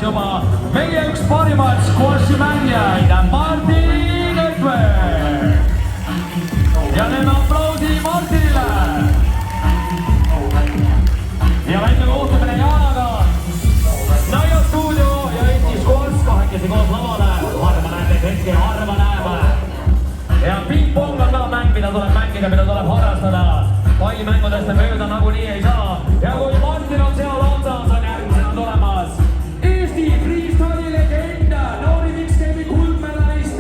juba meie üks parimaid squashi mängijaid, Martin Õtver. Ja teeme aplaudi Martinile. Ja väike kohtumine Jaanaga. Naia stuudio ja Eesti squash kahekesi koos lavale. Harva näeb neid hetki, harva näeb. Ja ping-pong on ka mäng, mida tuleb mängida, mida tuleb harrastada. Pallimängudest mööda nagunii ei saa. Ja kui Martin on seal otsas, on järgmisena tulemas Eesti freestyle'i legend, noori mixgame'i kuldmedalist,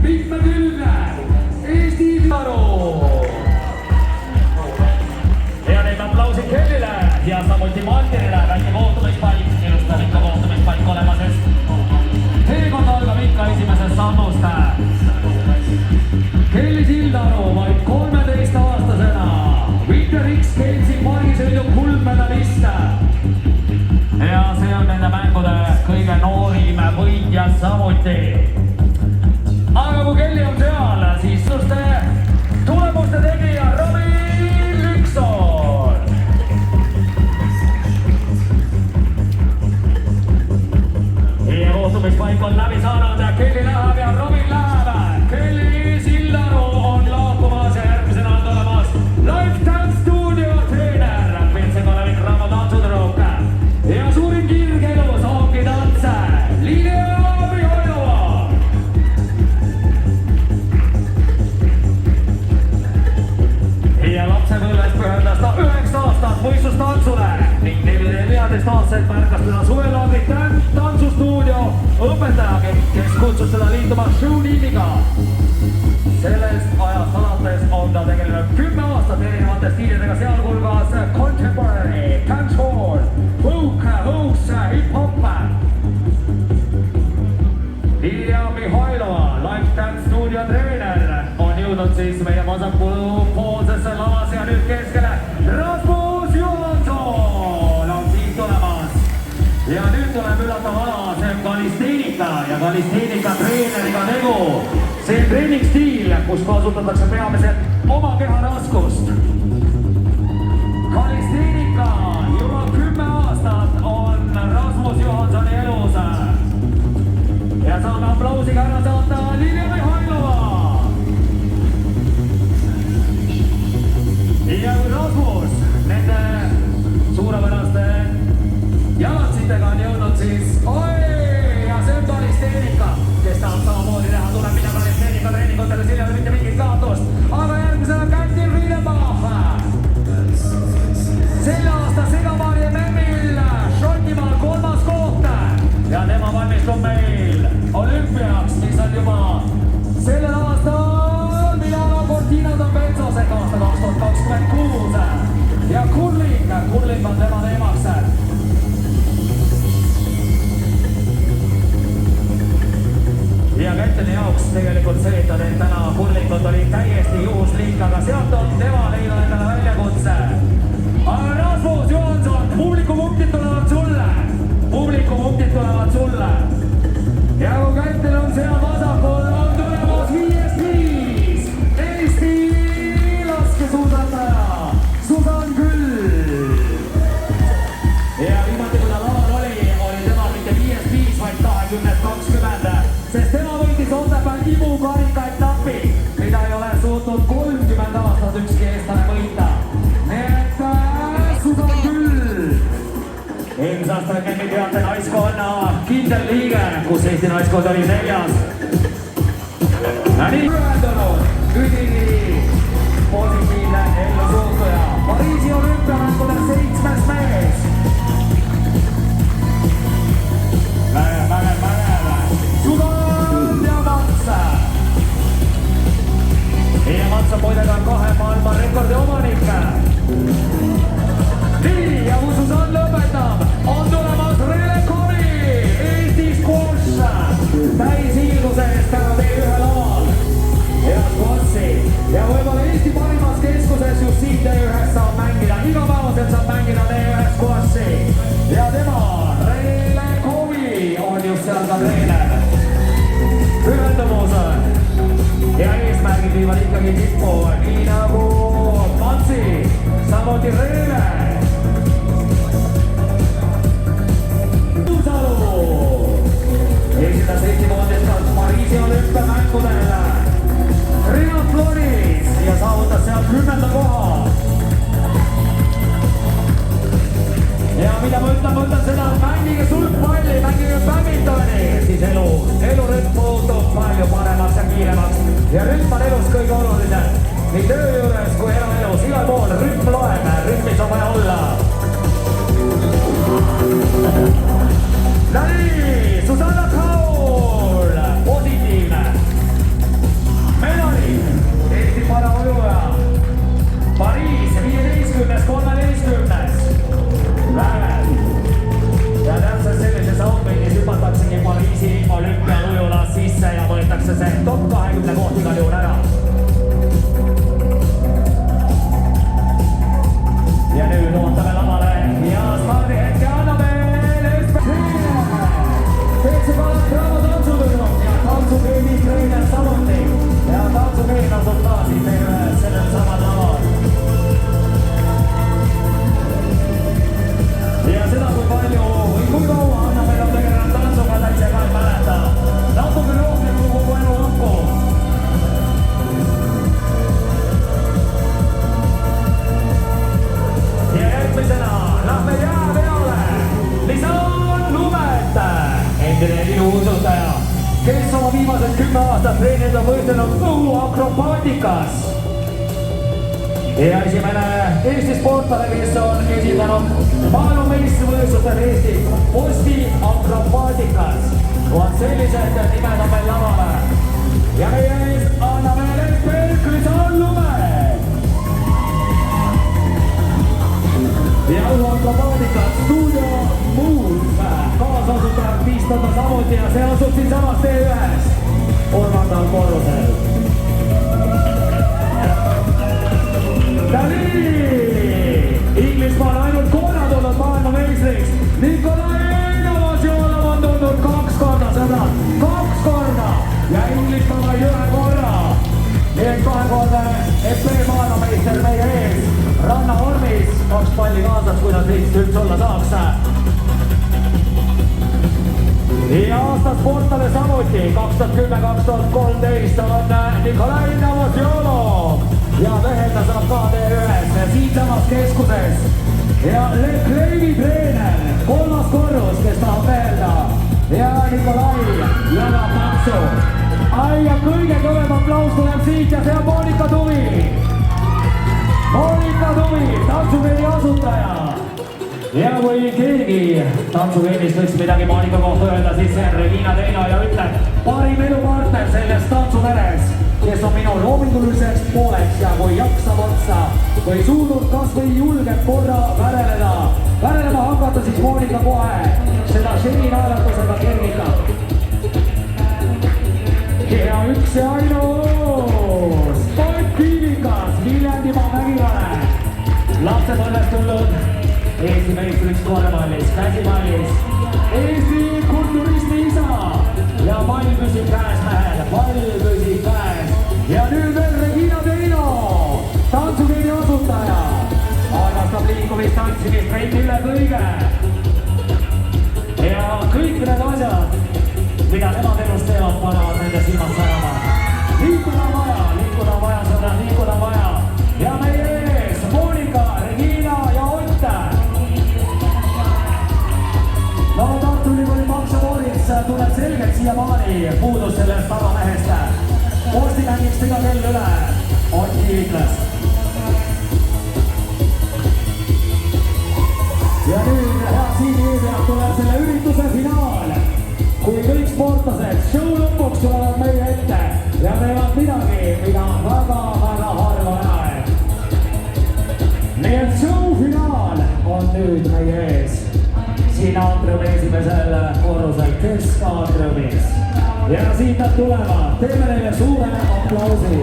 mitmekülgne Eesti Viaru. Ja teeme aplausi Kellile ja samuti Martinile. Väike kohtumispaik, ilustab ikka kohtumispaik olema, sest teekond algab ikka esimesest sammust. Kelly Sildaru vaid 13-aastasena Winter X-Gamesi parisõidu kuldmedalist. Ja see on nende mängude kõige noorim võitja samuti. Aga kui Kelly on seal, siis tulemuste tegija Robin Lükson. Ja kohtumispaik on läbi saanud. Kelly läheb ja Robin läheb. Kelly Sildaru on lahkumas ja järgmisena on tulemas Lifetime Studio treener Pintse Kalevik Ramo tantsutruuk. Ja suurim kirg elus ongi tantse Linnea Mihhailova. Ja lapsepõlvest pühendas ta 9 aastat võistlustantsule ning 14-aastaselt märkas teda suvelaagri tantsustuudio õpetaja, kes kutsus seda liituma show-tiimiga. Sellest ajast alates on ta tegelenud 10 aastat erinevate stiilidega, sealhulgas contemporary, dancehall, folk, house, hip-hop. Linnea Mihhailova, Lifetime Studio treener, on jõudnud siis meie vasakpoolsesse lavas ja nüüd keskele Rasmus Johansson on siit tulemas. Ja nüüd tuleb üllatav ala, see on kalisteenika ja kalisteenika treeneriga tegu. See on treeningstiil, kus kasutatakse peamiselt oma keha raskust. Kalisteenika juba 10 aastat on Rasmus Johanssoni elus. Ja saame aplausiga ära saata Linnea Mihhailova. Ja kui Rasmus nende suurepäraste jalatsitega on jõudnud, siis ja see on kalisteenika, kes tahab samamoodi teha, tuleb mida kalisteenika treeningutele, siin ei ole mitte mingit kaotust. Aga järgmisena Kätil Riidenbach. Selle aasta segamaari MM-il Šotimaal 3. koht ja tema valmistub meil olümpiaks, mis on juba sellel aastal Milano Cortina d'Ampezzo'sega aasta 2026. Ja kurling on tema teemaks. Ja Kätini jaoks tegelikult see, et ta teeb täna kurlingut, oli täiesti juhuslik, aga sealt on tema leidnud endale väljakutse. Aga Rasmus Johansson, publikupunktid tulevad sulle. Publikupunktid tulevad sulle. Ja kui Kätil on seal vasakul, on tulemas 5-5. Eesti laskesuusataja Susan Küll. Ja viimati, kui ta laval oli tema mitte 5-5, vaid 20-20. Sest tema võitis Otepääl Ibu karika etappi, mida ei ole suutnud 30 aastat ükski eestlane võita. Nii et Susan Küll. Eelmise aasta MM-i teate naiskonna kindel liige, kus Eesti naiskond oli 4. Nii pühendunud, üdini positiivne ellusuhtuja. Pariisi olümpiamängudel 7. mees. Vägev. Sudan ja Mats. Ja Mats on muidega 2 maailma rekordi omanik. Nii, ja kui Susan lõpetab, on tulemas Relekovi Eesti squash. Täishiilduse eest täna teie ühe laval. Ja squashi. Ja võib-olla Eesti parimas keskuses just siit teie ühes saab mängida. Igapäevaselt saab mängida teie ühes squashi. Ja tema, Relekovi, on just seal ka treener. Pühendumus ja eesmärgid viivad ikkagi tippu, nii nagu Matsi, samuti Reele. Salu! mängudel triathlonis ja saavutas seal 10. koha. Ja mida ma ütlen seda, et mängige sulgpalli, mängige badmintoni, siis elurütm muutub palju paremaks ja kiiremaks. Ja rütm on elus kõige olulisem. Nii töö juures kui eraelus, igal pool rütm loeb, rütmis on vaja olla. Nii, Susanna Kaul, positiivne. Medali, Eesti paraujuja. Pariis, 15-13. Vägev. Ja täpselt sellises outfitis hüpataksegi Pariisi olümpialujulas sisse ja võetakse see top 20 koht igal juhul ära. Ja nüüd ootame lavale ja stardihetke anname Peetsupalat Bravo tantsutõrnum ja tantsukeemi treener samuti. Ja tantsukeem asub ka siis sellel samal laval. Ja seda kui palju või kui kaua annab meil on tegelenud tantsuga, ta ise ka ei mäleta. Natuke rohkem kui kogu elu kokku. Ja järgmisena lähme jää peale. Lisan Lumet, endine iluusutaja, kes oma viimased 10 aastat treenid on võistelnud õhuakrobaatikas. Ja esimene Eesti sportlane, kes on esindanud maailmameistrivõistlustel Eestis postiakrobaatikas. On sellised nimed on meil lavale. Ja meie eest anname respekt Lisan Lumet. Ja õhuakrobaatikas Studio Move kaasasutajad pistada samuti ja see asub siin samas T1 kolmandal korrusel. Inglismaal ainult korra tulnud maailmameistriks. Nikolai Novosjolov on tulnud 2 korda, sõbrad, 2 korda ja Inglismaa ühe korra. Nii et 2-kordne EP maailmameister meie ees. Rannavormis 2 palli kaasas, kui nad lihtsalt üldse olla saaks. Ja aasta sportlane samuti 2010-2013 on Nikolai Novosjolov. Ja mehelda saab ka T1 siinsamas keskuses. Ja Leclerc'i treener, 3. korrus, kes tahab mehelda. Ja Nikolai jagab tantsu. Ai ja kõige kõvem aplaus tuleb siit ja see on Monika Tuvi. Monika Tuvi, tantsukeemi asutaja. Ja kui keegi tantsukeemist võiks midagi Monika kohta öelda, siis see on Regina Teino ja ütleb parim elupartner selles tantsuveres, kes on minu loominguliseks pooleks ja kui jaksab otsa või suudub kas või julgeb korra värelema hakata, siis Monika kohe seda ženi naeratusega kergitab. Ja üks ja ainus sportkiivikas Viljandimaa Mägivale. Lapsed õnnest tulnud Eesti meistriks korvpallis, käsipallis. Eesti kulturisti isa ja pall püsib käes mehel, pall püsib käes. Ja nüüd veel Regina Teino, tantsukeemi asutaja. Armastab liikumist, tantsimist, meid üle kõige. Ja kõik need asjad, mida nemad elus teevad, panevad nende silmad särama. Liikuda on vaja, sõbrad, liikuda on vaja. Ja meie ees Monika, Regina ja Ott. No Tartu Ülikooli Maksa-Moorits tuleb selgelt siia maani puudus sellest tavamehest. Posti mängiks teda kell üle, Ott Kiviklas. Ja nüüd head siinviibijad tuleb selle ürituse finaal. Kui kõik sportlased show lõpuks tulevad meie ette ja teevad midagi, mida väga-väga harva näeb. Nii et show finaal on nüüd meie ees. Siin aatriumi esimesel korrusel keskaatriumis. Ja siit nad tulevad, teeme neile suure aplausi.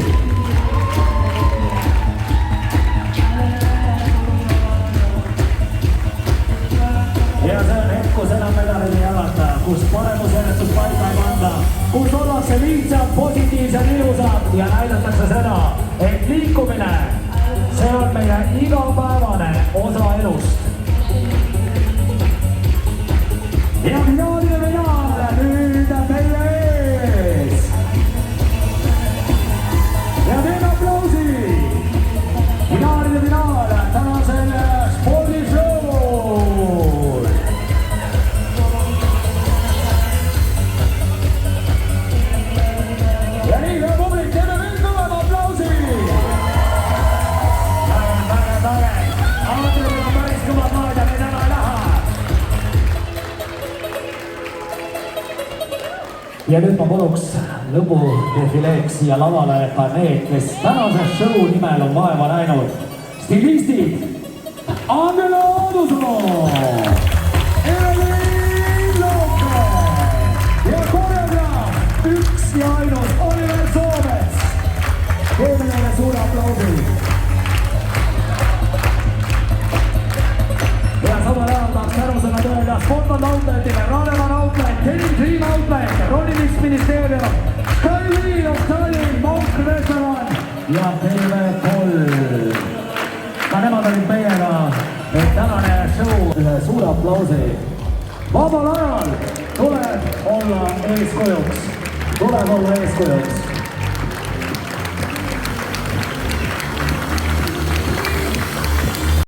Ja see on hetk, kus enam medalid ei jagata, kus paremusjärjestus paika ei panda, kus ollakse lihtsalt positiivsed ilusad ja näidatakse seda, et liikumine, see on meie igapäevane osa elust. Ja finaalide finaal nüüd meie ees. ja nüüd ma paluks lõpudefileeks siia lavale ka need, kes tänase show nimel on vaeva näinud. Stilistid Angela Aadusoo, Evelin Looke ja koreograaf üks ja ainus Oliver Soomets. Teeme neile suure aplausi. Ja samal ajal tahaks tänusõnad öelda Spotland Outletile, Ranevan Outlet, Tenim Dream Outlet, Ronnimisministeerium, Skyline of Tallinn, Monk Restaurant ja TV3. Ka nemad olid meiega, et tänane show ühe suure aplausi. Vabal ajal tuleb olla eeskujuks.